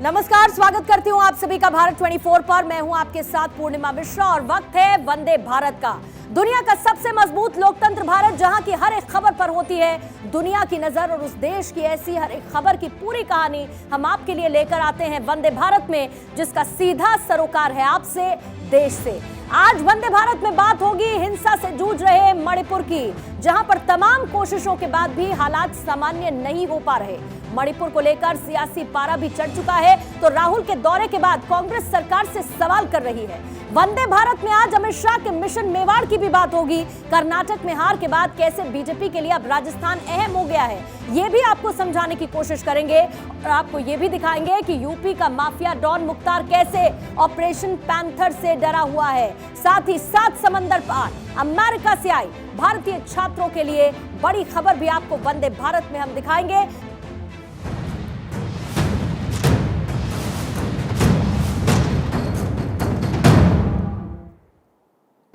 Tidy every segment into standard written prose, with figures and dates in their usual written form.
नमस्कार, स्वागत करती हूं आप सभी का भारत 24 पर। मैं हूं आपके साथ पूर्णिमा मिश्रा और वक्त है वंदे भारत का। दुनिया का सबसे मजबूत लोकतंत्र भारत, जहां की हर एक खबर पर होती है दुनिया की नजर, और उस देश की ऐसी हर एक खबर की पूरी कहानी हम आपके लिए लेकर आते हैं वंदे भारत में, जिसका सीधा सरोकार है आपसे, देश से। आज वंदे भारत में बात होगी हिंसा से जूझ रहे मणिपुर की, जहां पर तमाम कोशिशों के बाद भी हालात सामान्य नहीं हो पा रहे। मणिपुर को लेकर सियासी पारा भी चढ़ चुका है, तो राहुल के दौरे के बाद कांग्रेस सरकार से सवाल कर रही है। वंदे भारत में आज अमित शाह के मिशन मेवाड़ की भी बात होगी। कर्नाटक में हार के बाद कैसे बीजेपी के लिए अब राजस्थान अहम हो गया है, ये भी आपको समझाने की कोशिश करेंगे, और आपको ये भी दिखाएंगे कि यूपी का माफिया डॉन मुख्तार कैसे ऑपरेशन पैंथर से डरा हुआ है। साथ ही 7 समंदर पार अमेरिका से आई भारतीय छात्रों के लिए बड़ी खबर भी आपको वंदे भारत में हम दिखाएंगे।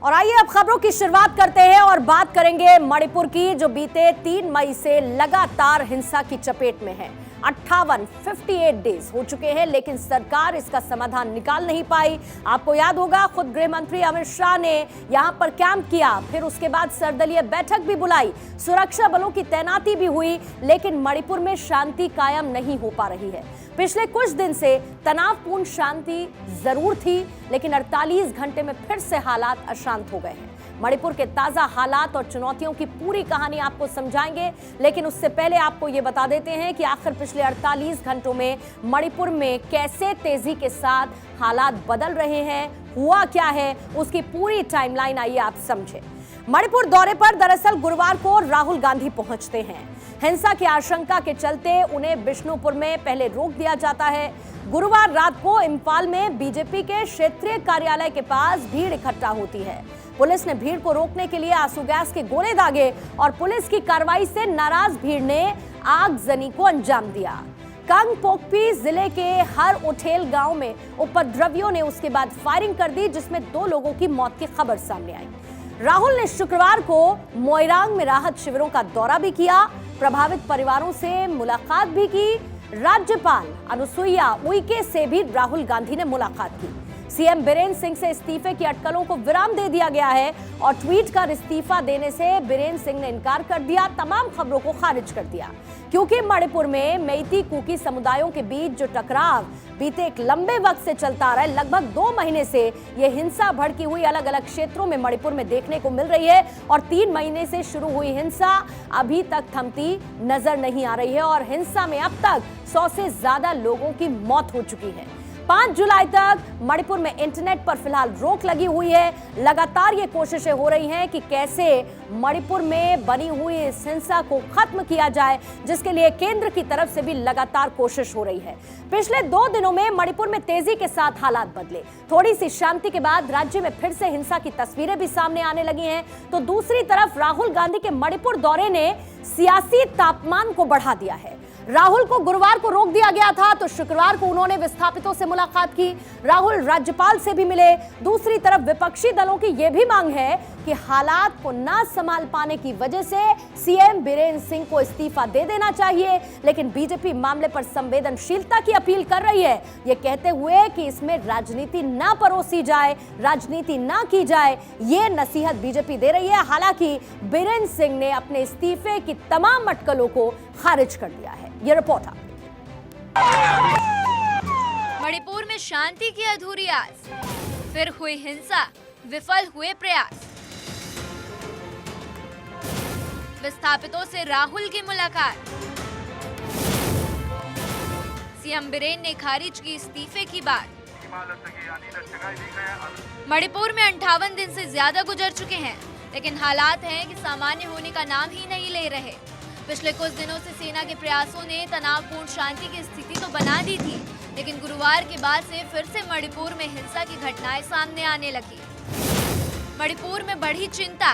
और आइए अब खबरों की शुरुआत करते हैं और बात करेंगे मणिपुर की, जो बीते 3 मई से लगातार हिंसा की चपेट में है। 58 डेज हो चुके हैं, लेकिन सरकार इसका समाधान निकाल नहीं पाई। आपको याद होगा, खुद गृह मंत्री अमित शाह ने यहां पर कैंप किया, फिर उसके बाद सर्वदलीय बैठक भी बुलाई, सुरक्षा बलों की तैनाती भी हुई, लेकिन मणिपुर में शांति कायम नहीं हो पा रही है। पिछले कुछ दिन से तनावपूर्ण शांति जरूर थी, लेकिन 48 घंटे में फिर से हालात अशांत हो गए हैं। मणिपुर के ताजा हालात और चुनौतियों की पूरी कहानी आपको समझाएंगे, लेकिन उससे पहले आपको ये बता देते हैं कि आखिर पिछले 48 घंटों में मणिपुर में कैसे तेजी के साथ हालात बदल रहे हैं, हुआ क्या है, उसकी पूरी टाइमलाइन आइए आप समझें। मणिपुर दौरे पर दरअसल गुरुवार को राहुल गांधी पहुंचते हैं। हिंसा की आशंका के चलते उन्हें बिष्णुपुर में पहले रोक दिया जाता है। गुरुवार रात को इम्फाल में बीजेपी के क्षेत्रीय कार्यालय के पास भीड़ इकट्ठा होती है। पुलिस ने भीड़ को रोकने के लिए आंसू गैस के गोले दागे और पुलिस की कार्रवाई से नाराज भीड़ ने आगजनी को अंजाम दिया। कांगपोकपी जिले के हर उठेल गांव में उपद्रवियों ने उसके बाद फायरिंग कर दी, जिसमें 2 लोगों की मौत की खबर सामने आई। राहुल ने शुक्रवार को मोइरांग में राहत शिविरों का दौरा भी किया, प्रभावित परिवारों से मुलाकात भी की। राज्यपाल अनुसुईया उइके से भी राहुल गांधी ने मुलाकात की। सीएम बीरेन सिंह से इस्तीफे की अटकलों को विराम दे दिया गया है, और ट्वीट कर इस्तीफा देने से बीरेन सिंह ने इनकार कर दिया, तमाम खबरों को खारिज कर दिया, क्योंकि मणिपुर में मेइती कुकी समुदायों के बीच जो टकराव बीते एक लंबे वक्त से चलता आ रहा है, लगभग 2 महीने से ये हिंसा भड़की हुई अलग अलग क्षेत्रों में मणिपुर में देखने को मिल रही है, और 3 महीने से शुरू हुई हिंसा अभी तक थमती नजर नहीं आ रही है, और हिंसा में अब तक 100 से ज्यादा लोगों की मौत हो चुकी है। 5 जुलाई तक मणिपुर में इंटरनेट पर फिलहाल रोक लगी हुई है। लगातार ये कोशिशें हो रही हैं कि कैसे मणिपुर में बनी हुई इस हिंसा को खत्म किया जाए, जिसके लिए केंद्र की तरफ से भी लगातार कोशिश हो रही है। पिछले 2 दिनों में मणिपुर में तेजी के साथ हालात बदले। थोड़ी सी शांति के बाद राज्य में फिर से हिंसा की तस्वीरें भी सामने आने लगी हैं। तो दूसरी तरफ राहुल गांधी के मणिपुर दौरे ने सियासी तापमान को बढ़ा दिया है। राहुल को गुरुवार को रोक दिया गया था, तो शुक्रवार को उन्होंने विस्थापितों से मुलाकात की। राहुल राज्यपाल से भी मिले। दूसरी तरफ विपक्षी दलों की यह भी मांग है कि हालात को ना संभाल पाने की वजह से सीएम बीरेन सिंह को इस्तीफा दे देना चाहिए, लेकिन बीजेपी मामले पर संवेदनशीलता की अपील कर रही है, ये कहते हुए कि इसमें राजनीति ना परोसी जाए, राजनीति ना की जाए, ये नसीहत बीजेपी दे रही है। हालांकि बीरेन सिंह ने अपने इस्तीफे की तमाम अटकलों को खारिज कर दिया है। ये रिपोर्ट है। मणिपुर में शांति की अधूरी आस, फिर हुई हिंसा, विफल हुए प्रयास। विस्थापितों से राहुल की मुलाकात, सीएम बीरेन ने खारिज की इस्तीफे की बात। मणिपुर में 58 दिन से ज्यादा गुजर चुके हैं, लेकिन हालात हैं कि सामान्य होने का नाम ही नहीं ले रहे। पिछले कुछ दिनों से सेना के प्रयासों ने तनावपूर्ण शांति की स्थिति तो बना दी थी, लेकिन गुरुवार के बाद से फिर से मणिपुर में हिंसा की घटनाएं सामने आने लगी। मणिपुर में बढ़ी चिंता,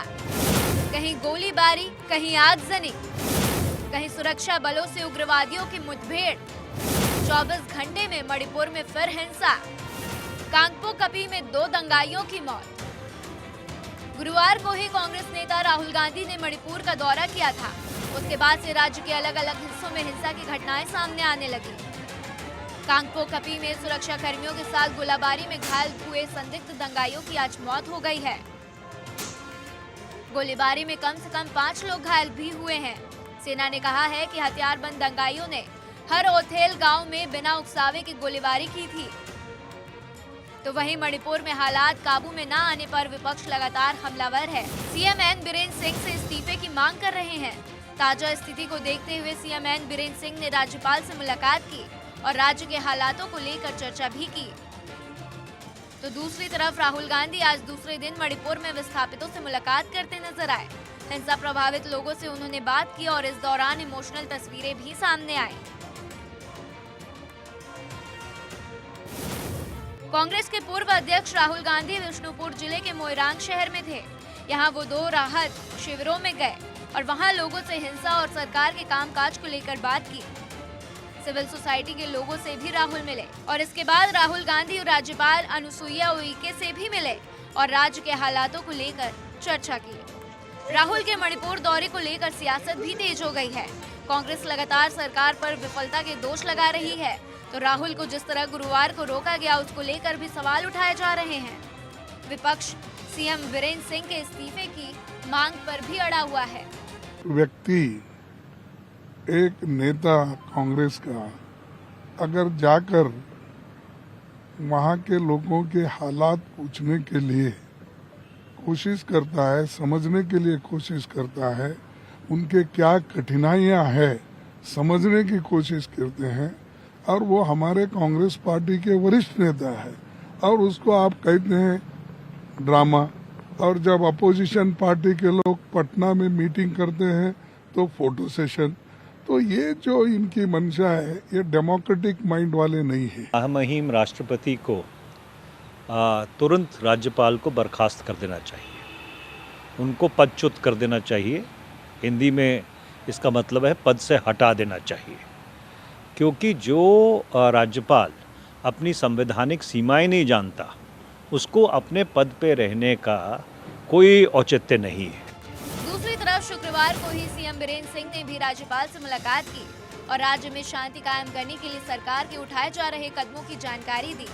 कहीं गोलीबारी, कहीं आगजनी, कहीं सुरक्षा बलों से उग्रवादियों की मुठभेड़। 24 घंटे में मणिपुर में फिर हिंसा, कांगपोकपी में 2 दंगाइयों की मौत। गुरुवार को ही कांग्रेस नेता राहुल गांधी ने मणिपुर का दौरा किया था। उसके बाद से राज्य के अलग अलग हिस्सों में हिंसा की घटनाएं सामने आने लगी। कांगपो कपी में सुरक्षा कर्मियों के साथ गोलाबारी में घायल हुए संदिग्ध दंगाइयों की आज मौत हो गई है। गोलीबारी में कम से कम 5 लोग घायल भी हुए हैं। सेना ने कहा है कि हथियारबंद दंगाइयों ने हर ओथेल गांव में बिना उकसावे की गोलीबारी की थी। तो वहीं मणिपुर में हालात काबू में न आने पर विपक्ष लगातार हमलावर है। सीएम एन बीरेन सिंह से इस्तीफे की मांग कर रहे हैं। ताजा स्थिति को देखते हुए सीएम एन बीरेन सिंह ने राज्यपाल से मुलाकात की और राज्य के हालातों को लेकर चर्चा भी की। तो दूसरी तरफ राहुल गांधी आज दूसरे दिन मणिपुर में विस्थापितों से मुलाकात करते नजर आए। हिंसा प्रभावित लोगों से उन्होंने बात की और इस दौरान इमोशनल तस्वीरें भी सामने आई। कांग्रेस के पूर्व अध्यक्ष राहुल गांधी विष्णुपुर जिले के मोइरांग शहर में थे। यहां वो 2 राहत शिविरों में गए और वहां लोगों से हिंसा और सरकार के कामकाज को लेकर बात की। सिविल सोसाइटी के लोगों से भी राहुल मिले और इसके बाद राहुल गांधी राज्यपाल अनुसुईया उइके से भी मिले और राज्य के हालातों को लेकर चर्चा की। राहुल के मणिपुर दौरे को लेकर सियासत भी तेज हो गई है। कांग्रेस लगातार सरकार पर विफलता के दोष लगा रही है, तो राहुल को जिस तरह गुरुवार को रोका गया उसको लेकर भी सवाल उठाए जा रहे हैं। विपक्ष सीएम बीरेन सिंह के इस्तीफे की मांग पर भी अड़ा हुआ है। व्यक्ति, एक नेता कांग्रेस का अगर जाकर वहाँ के लोगों के हालात पूछने के लिए कोशिश करता है, समझने के लिए कोशिश करता है, उनके क्या कठिनाइयाँ हैं समझने की कोशिश करते हैं, और वो हमारे कांग्रेस पार्टी के वरिष्ठ नेता है और उसको आप कहते हैं ड्रामा। और जब अपोजिशन पार्टी के लोग पटना में मीटिंग करते हैं तो फोटो सेशन। तो ये जो इनकी मंशा है ये डेमोक्रेटिक माइंड वाले नहीं है। महामहिम राष्ट्रपति को तुरंत राज्यपाल को बर्खास्त कर देना चाहिए, उनको पदच्युत कर देना चाहिए। हिंदी में इसका मतलब है पद से हटा देना चाहिए, क्योंकि जो राज्यपाल अपनी संवैधानिक सीमाएं नहीं जानता उसको अपने पद पे रहने का कोई औचित्य नहीं है। दूसरी तरफ शुक्रवार को ही सीएम बीरेन सिंह ने भी राज्यपाल से मुलाकात की और राज्य में शांति कायम करने के लिए सरकार के उठाए जा रहे कदमों की जानकारी दी।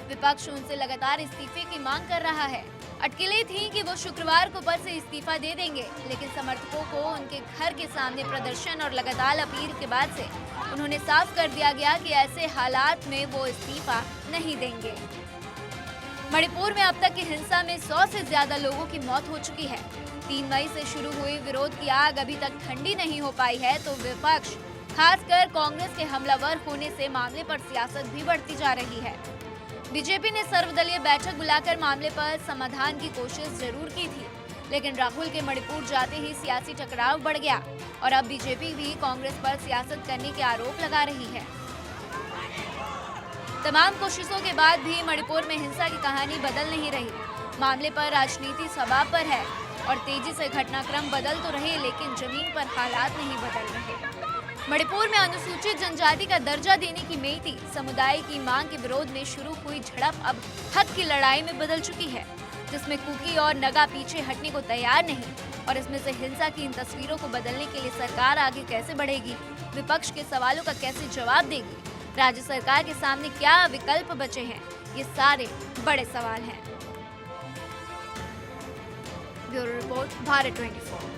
विपक्ष उनसे लगातार इस्तीफे की मांग कर रहा है। अटकलें थी कि वो शुक्रवार को पद से इस्तीफा दे देंगे, लेकिन समर्थकों को उनके घर के सामने प्रदर्शन और लगातार अपील के बाद से उन्होंने साफ कर दिया गया कि ऐसे हालात में वो इस्तीफा नहीं देंगे। मणिपुर में अब तक की हिंसा में 100 से ज्यादा लोगों की मौत हो चुकी है। 3 मई से शुरू हुई विरोध की आग अभी तक ठंडी नहीं हो पाई है, तो विपक्ष खासकर कांग्रेस के हमलावर होने से मामले पर सियासत भी बढ़ती जा रही है। बीजेपी ने सर्वदलीय बैठक बुलाकर मामले पर समाधान की कोशिश जरूर की थी, लेकिन राहुल के मणिपुर जाते ही सियासी टकराव बढ़ गया और अब बीजेपी भी कांग्रेस पर सियासत करने के आरोप लगा रही है। तमाम कोशिशों के बाद भी मणिपुर में हिंसा की कहानी बदल नहीं रही। मामले पर राजनीति सवाब पर है और तेजी से घटनाक्रम बदल तो रहे, लेकिन जमीन पर हालात नहीं बदल रहे। मणिपुर में अनुसूचित जनजाति का दर्जा देने की मेइती समुदाय की मांग के विरोध में शुरू हुई झड़प अब हक की लड़ाई में बदल चुकी है, जिसमें कुकी और नगा पीछे हटने को तैयार नहीं। और इसमें से हिंसा की इन तस्वीरों को बदलने के लिए सरकार आगे कैसे बढ़ेगी, विपक्ष के सवालों का कैसे जवाब देगी, राज्य सरकार के सामने क्या विकल्प बचे हैं, ये सारे बड़े सवाल हैं। Bureau report, Bharat 24।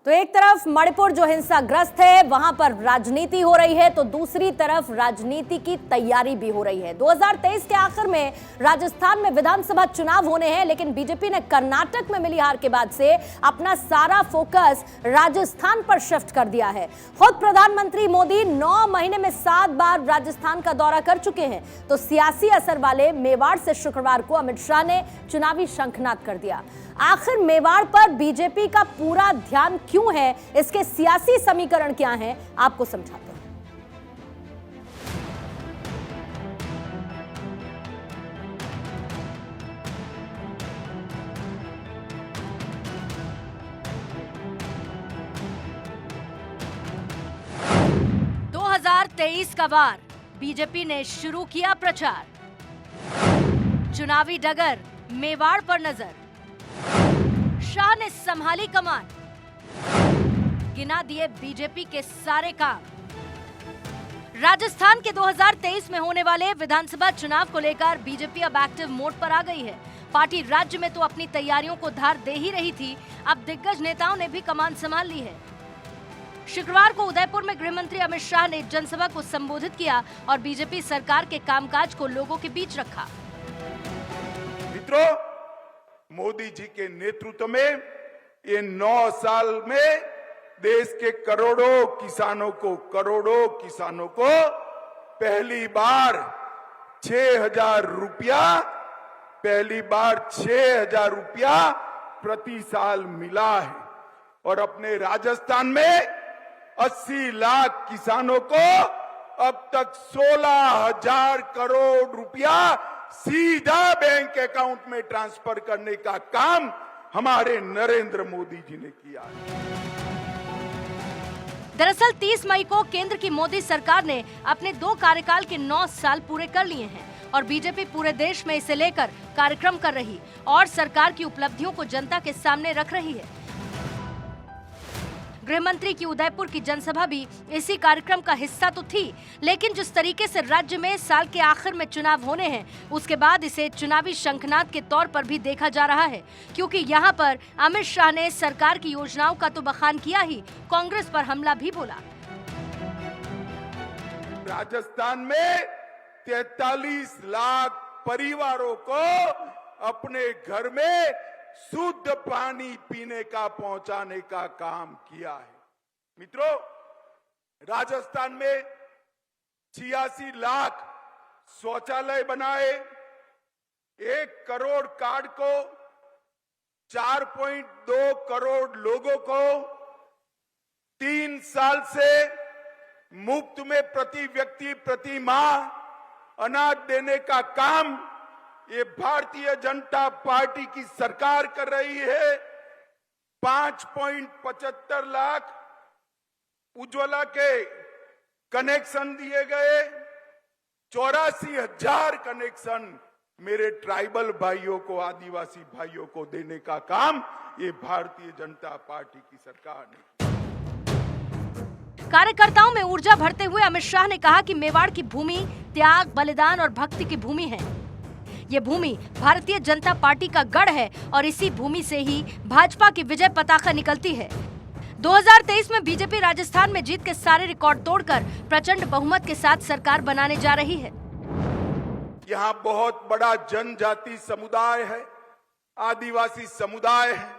तो एक तरफ मणिपुर जो हिंसाग्रस्त है वहां पर राजनीति हो रही है, तो दूसरी तरफ राजनीति की तैयारी भी हो रही है। 2023 के आखिर में राजस्थान में विधानसभा चुनाव होने हैं, लेकिन बीजेपी ने कर्नाटक में मिली हार के बाद से अपना सारा फोकस राजस्थान पर शिफ्ट कर दिया है। खुद प्रधानमंत्री मोदी 9 महीने में 7 बार राजस्थान का दौरा कर चुके हैं, तो सियासी असर वाले मेवाड़ से शुक्रवार को अमित शाह ने चुनावी शंखनाद कर दिया। आखिर मेवाड़ पर बीजेपी का पूरा ध्यान क्यों है, इसके सियासी समीकरण क्या हैं, आपको समझाते हैं। का वार, बीजेपी ने शुरू किया प्रचार। चुनावी डगर मेवाड़ पर नजर, शाह ने संभाली कमान, गिना दिए बीजेपी के सारे काम। राजस्थान के 2023 में होने वाले विधानसभा चुनाव को लेकर बीजेपी अब एक्टिव मोड पर आ गई है। पार्टी राज्य में तो अपनी तैयारियों को धार दे ही रही थी, अब दिग्गज नेताओं ने भी कमान संभाल ली है। शुक्रवार को उदयपुर में गृह मंत्री अमित शाह ने जनसभा को संबोधित किया और बीजेपी सरकार के कामकाज को लोगों के बीच रखा। मित्रों, मोदी जी के नेतृत्व में ये 9 साल में देश के करोड़ों किसानों को पहली बार 6,000 रुपया प्रति साल मिला है और अपने राजस्थान में 80 लाख किसानों को अब तक 16,000 करोड़ रुपया सीधा बैंक अकाउंट में ट्रांसफर करने का काम हमारे नरेंद्र मोदी जी ने किया है। दरअसल 30 मई को केंद्र की मोदी सरकार ने अपने 2 कार्यकाल के 9 साल पूरे कर लिए हैं और बीजेपी पूरे देश में इसे लेकर कार्यक्रम कर रही और सरकार की उपलब्धियों को जनता के सामने रख रही है। गृह मंत्री की उदयपुर की जनसभा भी इसी कार्यक्रम का हिस्सा तो थी, लेकिन जिस तरीके से राज्य में साल के आखिर में चुनाव होने हैं, उसके बाद इसे चुनावी शंखनाद के तौर पर भी देखा जा रहा है, क्योंकि यहाँ पर अमित शाह ने सरकार की योजनाओं का तो बखान किया ही, कांग्रेस पर हमला भी बोला। राजस्थान में 43 लाख परिवारों को अपने घर में शुद्ध पानी पीने का पहुंचाने का काम किया है। मित्रों, राजस्थान में 86 लाख शौचालय बनाए, 1 करोड़ कार्ड को 4.2 करोड़ लोगों को 3 साल से मुफ्त में प्रति व्यक्ति प्रति माह अनाज देने का काम ये भारतीय जनता पार्टी की सरकार कर रही है। 5.75 लाख उज्ज्वला के कनेक्शन दिए गए, 84,000 कनेक्शन मेरे ट्राइबल भाइयों को, आदिवासी भाइयों को देने का काम ये भारतीय जनता पार्टी की सरकार ने किया। कार्यकर्ताओं में ऊर्जा भरते हुए अमित शाह ने कहा कि मेवाड़ की भूमि त्याग, बलिदान और भक्ति की भूमि है। ये भूमि भारतीय जनता पार्टी का गढ़ है और इसी भूमि से ही भाजपा की विजय पताका निकलती है। 2023 में बीजेपी राजस्थान में जीत के सारे रिकॉर्ड तोड़कर प्रचंड बहुमत के साथ सरकार बनाने जा रही है। यहाँ बहुत बड़ा जनजाति समुदाय है, आदिवासी समुदाय है।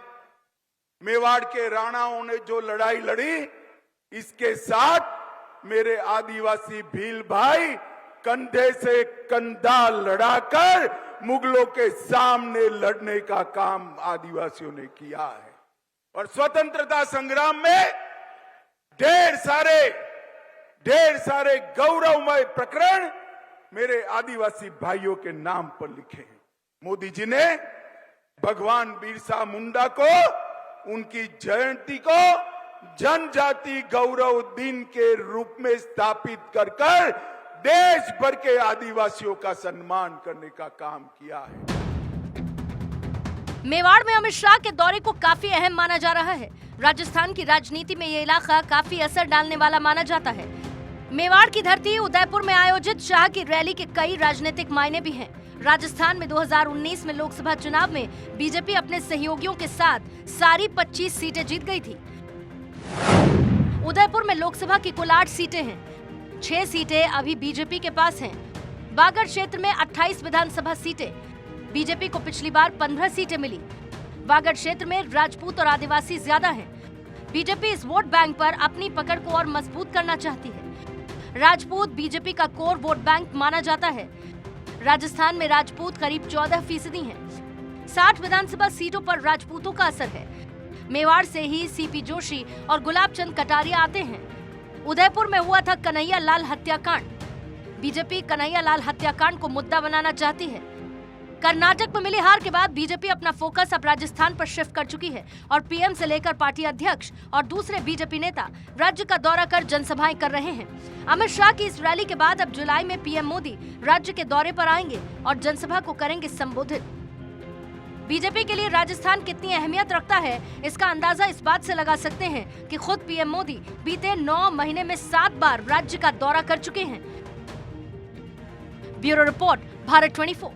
मेवाड़ के राणाओं ने जो लड़ाई लड़ी, इसके साथ मेरे आदिवासी भील भाई कंधे से कंधा लड़ाकर मुगलों के सामने लड़ने का काम आदिवासियों ने किया है और स्वतंत्रता संग्राम में ढेर सारे गौरवमय प्रकरण मेरे आदिवासी भाइयों के नाम पर लिखे हैं। मोदी जी ने भगवान बिरसा मुंडा को, उनकी जयंती को जनजाति गौरव दिन के रूप में स्थापित कर देश भर के आदिवासियों का सम्मान करने का काम किया है। मेवाड़ में अमित शाह के दौरे को काफी अहम माना जा रहा है। राजस्थान की राजनीति में ये इलाका काफी असर डालने वाला माना जाता है। मेवाड़ की धरती उदयपुर में आयोजित शाह की रैली के कई राजनीतिक मायने भी हैं। राजस्थान में 2019 में लोकसभा चुनाव में बीजेपी अपने सहयोगियों के साथ सारी 25 सीटें जीत गई थी। उदयपुर में लोकसभा की कुल 8 सीटें हैं। 6 सीटें अभी बीजेपी के पास हैं। बागड़ क्षेत्र में 28 विधानसभा सीटें, बीजेपी को पिछली बार 15 सीटें मिली। बागड़ क्षेत्र में राजपूत और आदिवासी ज्यादा हैं। बीजेपी इस वोट बैंक पर अपनी पकड़ को और मजबूत करना चाहती है। राजपूत बीजेपी का कोर वोट बैंक माना जाता है। राजस्थान में राजपूत करीब 14% हैं। 60 विधानसभा सीटों पर राजपूतों का असर है। मेवाड़ से ही सीपी जोशी और गुलाब चंद कटारिया आते हैं। उदयपुर में हुआ था कन्हैया लाल हत्याकांड। बीजेपी कन्हैया लाल हत्याकांड को मुद्दा बनाना चाहती है। कर्नाटक में मिली हार के बाद बीजेपी अपना फोकस अब राजस्थान पर शिफ्ट कर चुकी है और पीएम से लेकर पार्टी अध्यक्ष और दूसरे बीजेपी नेता राज्य का दौरा कर जनसभाएं कर रहे हैं। अमित शाह की इस रैली के बाद अब जुलाई में पीएम मोदी राज्य के दौरे पर आएंगे और जनसभा को करेंगे संबोधित। बीजेपी के लिए राजस्थान कितनी अहमियत रखता है, इसका अंदाजा इस बात से लगा सकते हैं कि खुद पीएम मोदी बीते 9 महीने में 7 बार राज्य का दौरा कर चुके हैं। Bureau report, Bharat 24।